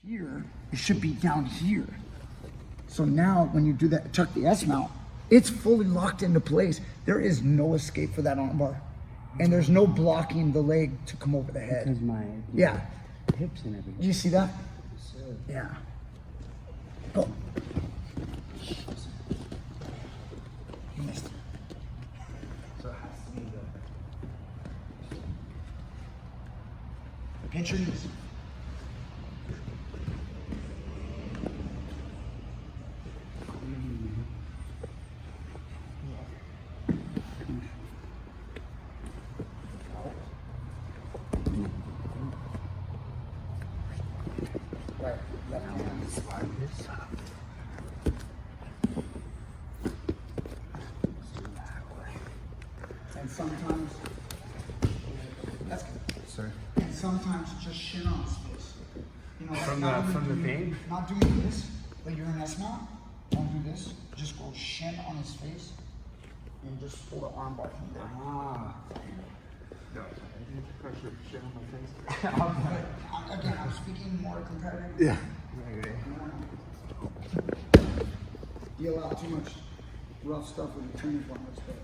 here, it should be down here. So now when you do that, tuck the S mount, it's fully locked into place. There is no escape for that arm bar. And there's no blocking the leg to come over the head. Because my hips and everything. Do you see that? Yeah. Go. You missed it. So it has to be the... Pinch your knees. Right, left hand. Slide this up. And sometimes, that's good. Sorry. And sometimes just shin on his face. You know, like From not the doing- vein? Not doing this, but you're in S mount. Don't do this. Just go shin on his face and just pull the arm bar from there. Ah. No, I didn't pressure shit on my face. But again, I'm speaking more competitive. Yeah. You allow too much rough stuff with the training partners, but.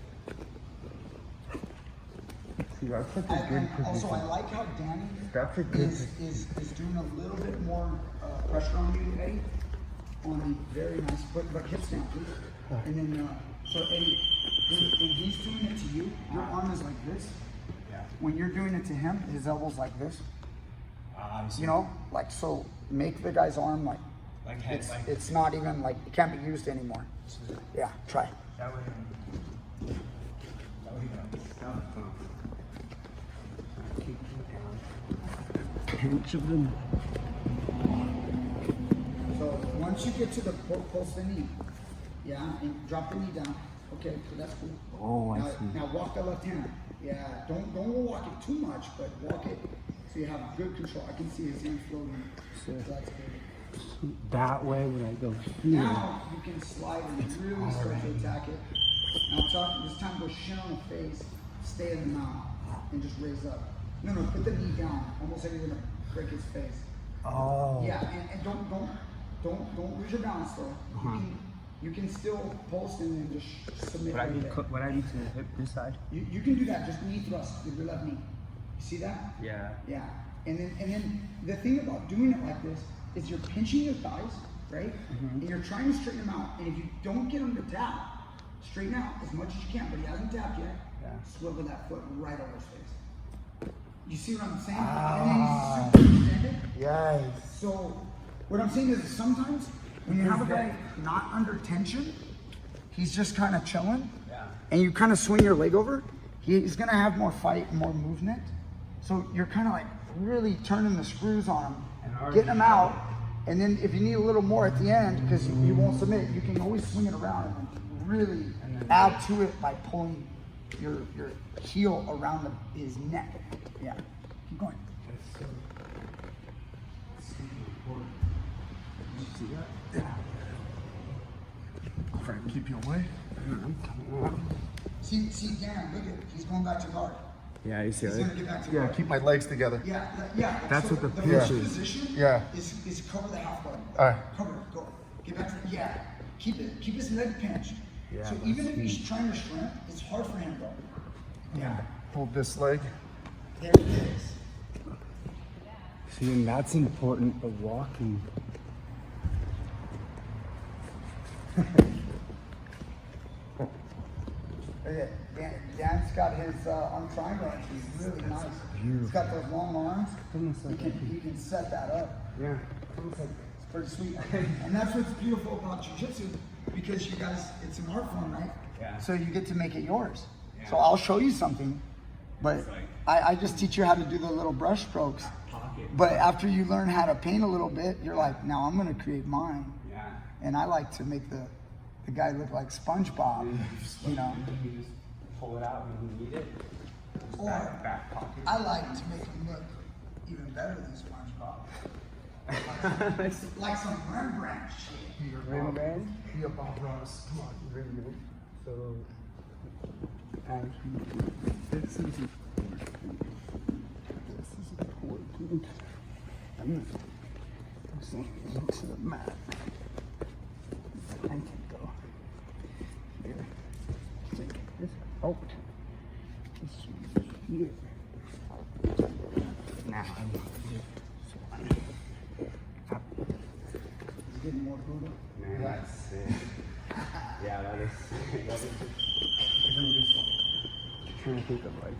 See, that's such a good And position. also, I like how Danny That's a good is doing a little bit more pressure on you, Eddie. On the very nice, but hips down, please. And then, so Eddie, when he's doing it to you, your arm is like this. Yeah. When you're doing it to him, his elbow's like this. Obviously. You know, like so. Make the guy's arm like head, it's it's not even like it can't be used anymore. Yeah, try. That way. Keep it down. Pinch of them. So once you get to the pulse the knee, yeah, and drop the knee down. Okay, so that's cool. Oh, I now, see. Now walk the left hand. Yeah, don't walk it too much, but walk it so you have good control. I can see his hand floating. So that's good. That way when I go here. Now you can slide and really start to attack it. Now this time go shin on the face, stay in the mount, and just raise up. No, put the knee down, almost like you're gonna break his face. Oh. Yeah, and don't lose your balance though. You can still pulse and then just submit. What I right need, there. what I need to hit this side. You can do that. Just knee thrust with your left knee. You see that? Yeah. Yeah. And then the thing about doing it like this is you're pinching your thighs, right? And you're trying to straighten them out. And if you don't get him to tap, straighten out as much as you can. But he hasn't tapped yet. Yeah. Swivel that foot right over his face. You see what I'm saying? Ah. And then he's super extended. Yes. So what I'm saying is sometimes when you have a guy not under tension, he's just kind of chilling, and you kind of swing your leg over, he's gonna have more fight and more movement. So you're kind of like really turning the screws on him, getting him out, and then if you need a little more at the end, because you won't submit, you can always swing it around and really add to it by pulling your heel around his neck. Yeah, keep going. See that? Yeah. I'll try and keep you away. See, Dan, look at it. He's going back to guard. Yeah, you see He's it? gonna get back to Yeah, guard. keep my legs together. Yeah. That's so what the the pinch first is. position Yeah. is cover the half guard. All right. Cover it. Go. Get back to Keep his leg pinched. Yeah, so that's even if he's huge. trying to shrimp, it's hard for him though. Yeah. Hold this leg. There it is. See, and that's important, the walking. Dan's got his arm triangle actually really nice. He's got those long arms. He can set that up. Yeah. It's pretty sweet. And that's what's beautiful about Jiu-Jitsu, because you guys, it's an art form, right? Yeah. So you get to make it yours. So I'll show you something, but I just teach you how to do the little brush strokes. But after you learn how to paint a little bit, you're like, now I'm gonna create mine. Yeah. And I like to make the guy look like SpongeBob, you know? You just pull it out when you need it. Or Back pocket. I like to make him look even better than SpongeBob. Like some Rembrandt shit. Rembrandt? Yeah, Bob Ross. Come on. Rembrandt. So, actually, this is important. This is important. I'm gonna to the mat. I can go here. Take this out. This one here. Now I'm Getting more Buddha. Man, that's sick. Yeah, that is sick. I'm just trying to think of like.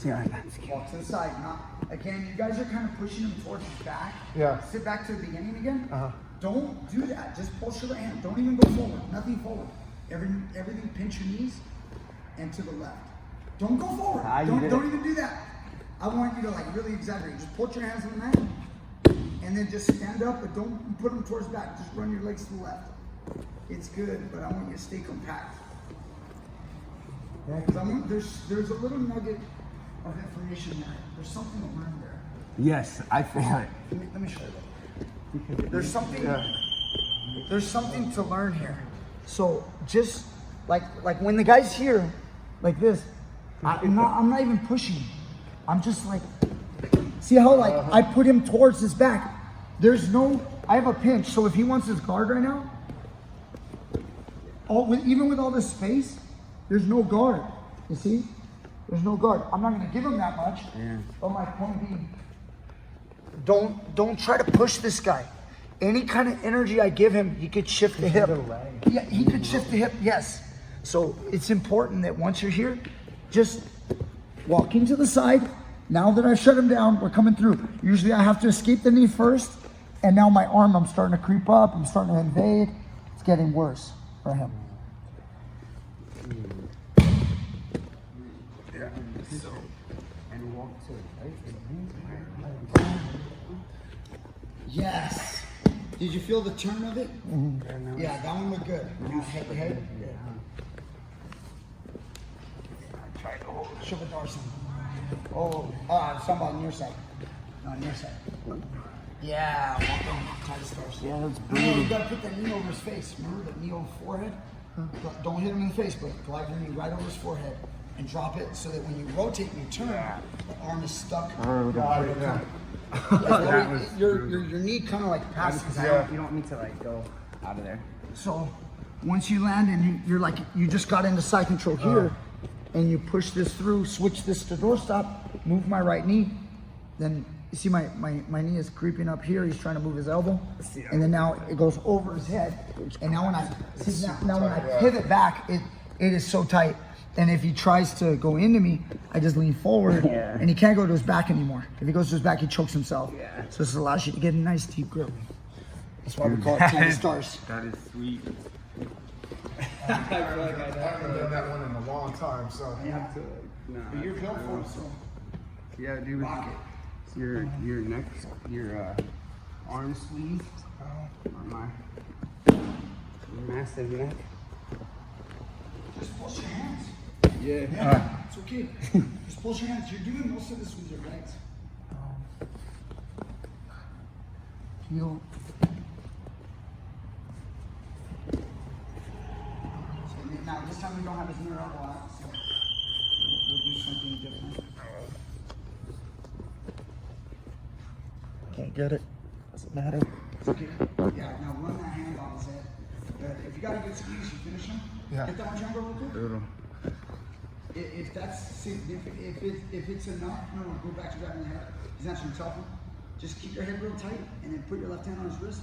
Yeah, that's cute. Walk to the side. Not again. You guys are kind of pushing him towards his back. Yeah. Sit back to the beginning again. Uh-huh. Don't do that. Just push your hand. Don't even go forward. Nothing forward. Everything. Pinch your knees and to the left. Don't go forward. Don't even do that. I want you to like really exaggerate. Just put your hands on the mat and then just stand up, but don't put them towards back. Just run your legs to the left. It's good, but I want you to stay compact. Yeah, because there's a little nugget of information there. There's something to learn there. Yes, I feel it. Let me show you. There's something to learn here. So just like when the guy's here, like this, I'm not even pushing. I'm just like, see how like I put him towards his back. I have a pinch. So if he wants his guard right now, even with all this space, there's no guard. You see? There's no guard. I'm not going to give him that much. Yeah. But my point being, don't try to push this guy. Any kind of energy I give him, he could shift the hip. Yeah, he could shift the hip. Yes. So it's important that once you're here, just walking to the side. Now that I've shut him down, we're coming through. Usually I have to escape the knee first, and now my arm, I'm starting to creep up. I'm starting to invade. It's getting worse for him. Yeah. And walk to the right. Yes. Did you feel the turn of it? Mm-hmm. Yeah, that one looked good. Now head. Yeah. Try to hold it. Shoulder dorsal. Oh, it's talking about on your side. No, on your side. Yeah, walk on tight dorsal. Yeah, that's brutal. You gotta put that knee over his face. Remember the knee over the forehead? Don't hit him in the face, but glide your knee right over his forehead and drop it so that when you rotate and you turn, the arm is stuck. Your knee kind of like passes out. You don't want me to like go out of there. So once you land and you're like, you just got into side control here, and you push this through, switch this to doorstop, move my right knee, then you see my knee is creeping up here. He's trying to move his elbow, and then now it goes over his head. And now when I pivot back, it is so tight. And if he tries to go into me, I just lean forward, and he can't go to his back anymore. If he goes to his back, he chokes himself. Yeah. So this allows you to get a nice deep grip. That's why we call it 10 stars. That is sweet. I haven't done that one in a long time, so. But you're built for it, so. Yeah, dude. Rock it. Your neck, your arm sleeve on my massive neck. Just push your hands. Yeah. It's okay. Just push your hands. You're doing most of this with your legs. Heel. Now this time we don't have his near elbow out, so we'll do something different. Can't get it. Doesn't matter. It's okay. Yeah, now run that hand on his head. If you got a good squeeze, you finish him. Yeah. Get that one jungle real quick. Brutal. If that's significant, if it's enough, no, go back to grabbing the head. He's not trying to tell him. Just keep your head real tight, and then put your left hand on his wrist,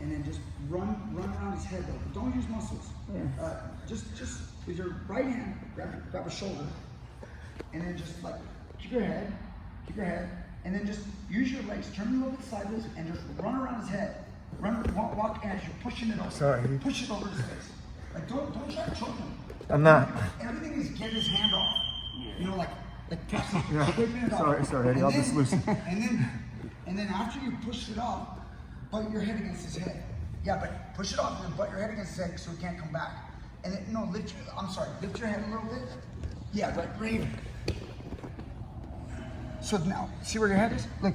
and then just run around his head though. But don't use muscles. Yeah. Just with your right hand, grab a shoulder, and then just like keep your head, and then just use your legs. Turn a little bit sideways, and just run around his head. Walk as you're pushing it over. Sorry. Push it over his face. Like don't try to choke him. I'm not. Everything is get his hand off. You know, like scraping it off. Sorry, Eddie. I'll just loosen. And then after you push it off, butt your head against his head. Yeah, but push it off and then butt your head against his head so he can't come back. And then lift your head a little bit. Yeah, right here. So now, see where your head is? Look,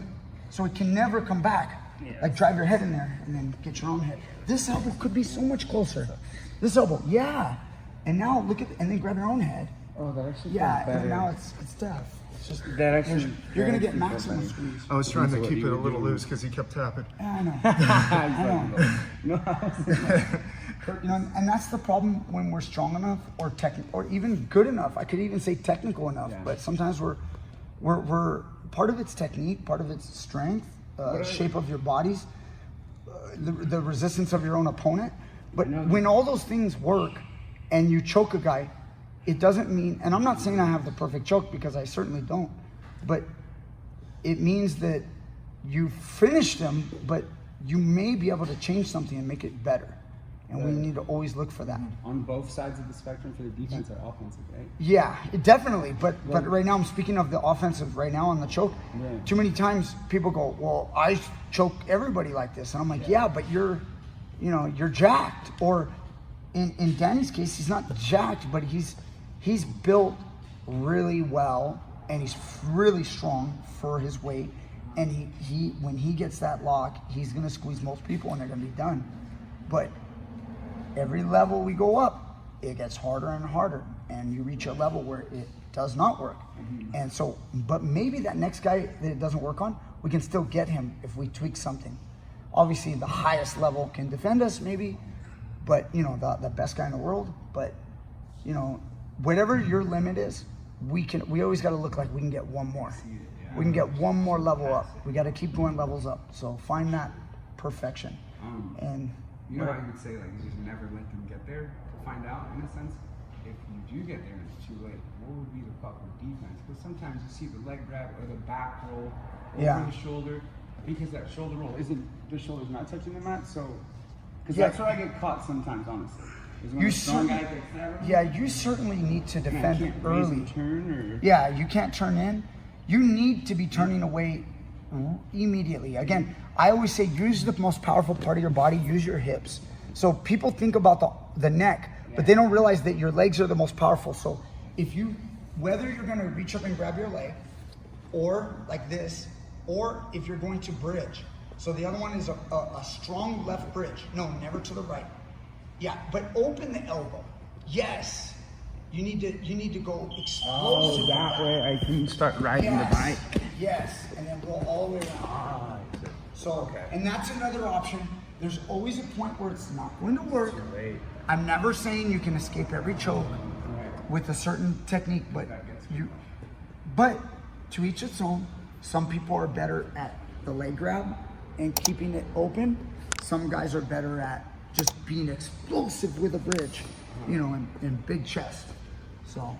so it can never come back. Yeah. Like drive your head in there and then get your own head. This elbow could be so much closer. This elbow, yeah. And now look at, and then grab your own head. Oh, that actually yeah, and now it's tough. It's just That actually, you're gonna get maximum squeeze. I was trying to keep it a little loose because he kept tapping. I know. No, You know, and that's the problem when we're strong enough or or even good enough. I could even say technical enough, Yeah. but sometimes we're part of it's technique, part of it's strength, shape of your bodies, the resistance of your own opponent. But when all those things work and you choke a guy, it doesn't mean, and I'm not saying I have the perfect choke because I certainly don't, but it means that you finished him, but you may be able to change something and make it better. And we need to always look for that. on both sides of the spectrum for the defense or offensive, right? Yeah, definitely. But right now I'm speaking of the offensive right now on the choke. Yeah. Too many times people go, well, I choke everybody like this. And I'm like, yeah, but you're jacked. Or in Danny's case, he's not jacked, but he's built really well and he's really strong for his weight. And he when he gets that lock, he's gonna squeeze most people and they're gonna be done. But every level we go up, it gets harder and harder, and you reach a level where it does not work. And so, but maybe that next guy that it doesn't work on, we can still get him if we tweak something. Obviously, the highest level can defend us, maybe, but the best guy in the world. But whatever your limit is, we always got to look like we can get one more. We can get one more level up. We got to keep going levels up. So find that perfection. And You know how you would say, like, you just never let them get there to find out, in a sense? If you do get there and it's too late, what would be the proper defense? Because sometimes you see the leg grab or the back roll over the shoulder, because that shoulder roll the shoulder's not touching the mat, so... Because that's where I get caught sometimes, honestly. Is when a strong guy gets there. you certainly need to defend can't early. raise and turn, or... Yeah, you can't turn in. You need to be turning away immediately. Again, I always say use the most powerful part of your body, use your hips. So people think about the neck, but they don't realize that your legs are the most powerful. So whether you're gonna reach up and grab your leg, or like this, or if you're going to bridge. So the other one is a strong left bridge. No, never to the right. Yeah, but open the elbow. Yes. You need to go explosive. Oh, that way I can start riding the bike. Yes, and then roll all the way around. So, and that's another option. There's always a point where it's not going to work. I'm never saying you can escape every choke with a certain technique, but to each its own. Some people are better at the leg grab and keeping it open. Some guys are better at just being explosive with a bridge, and big chest. So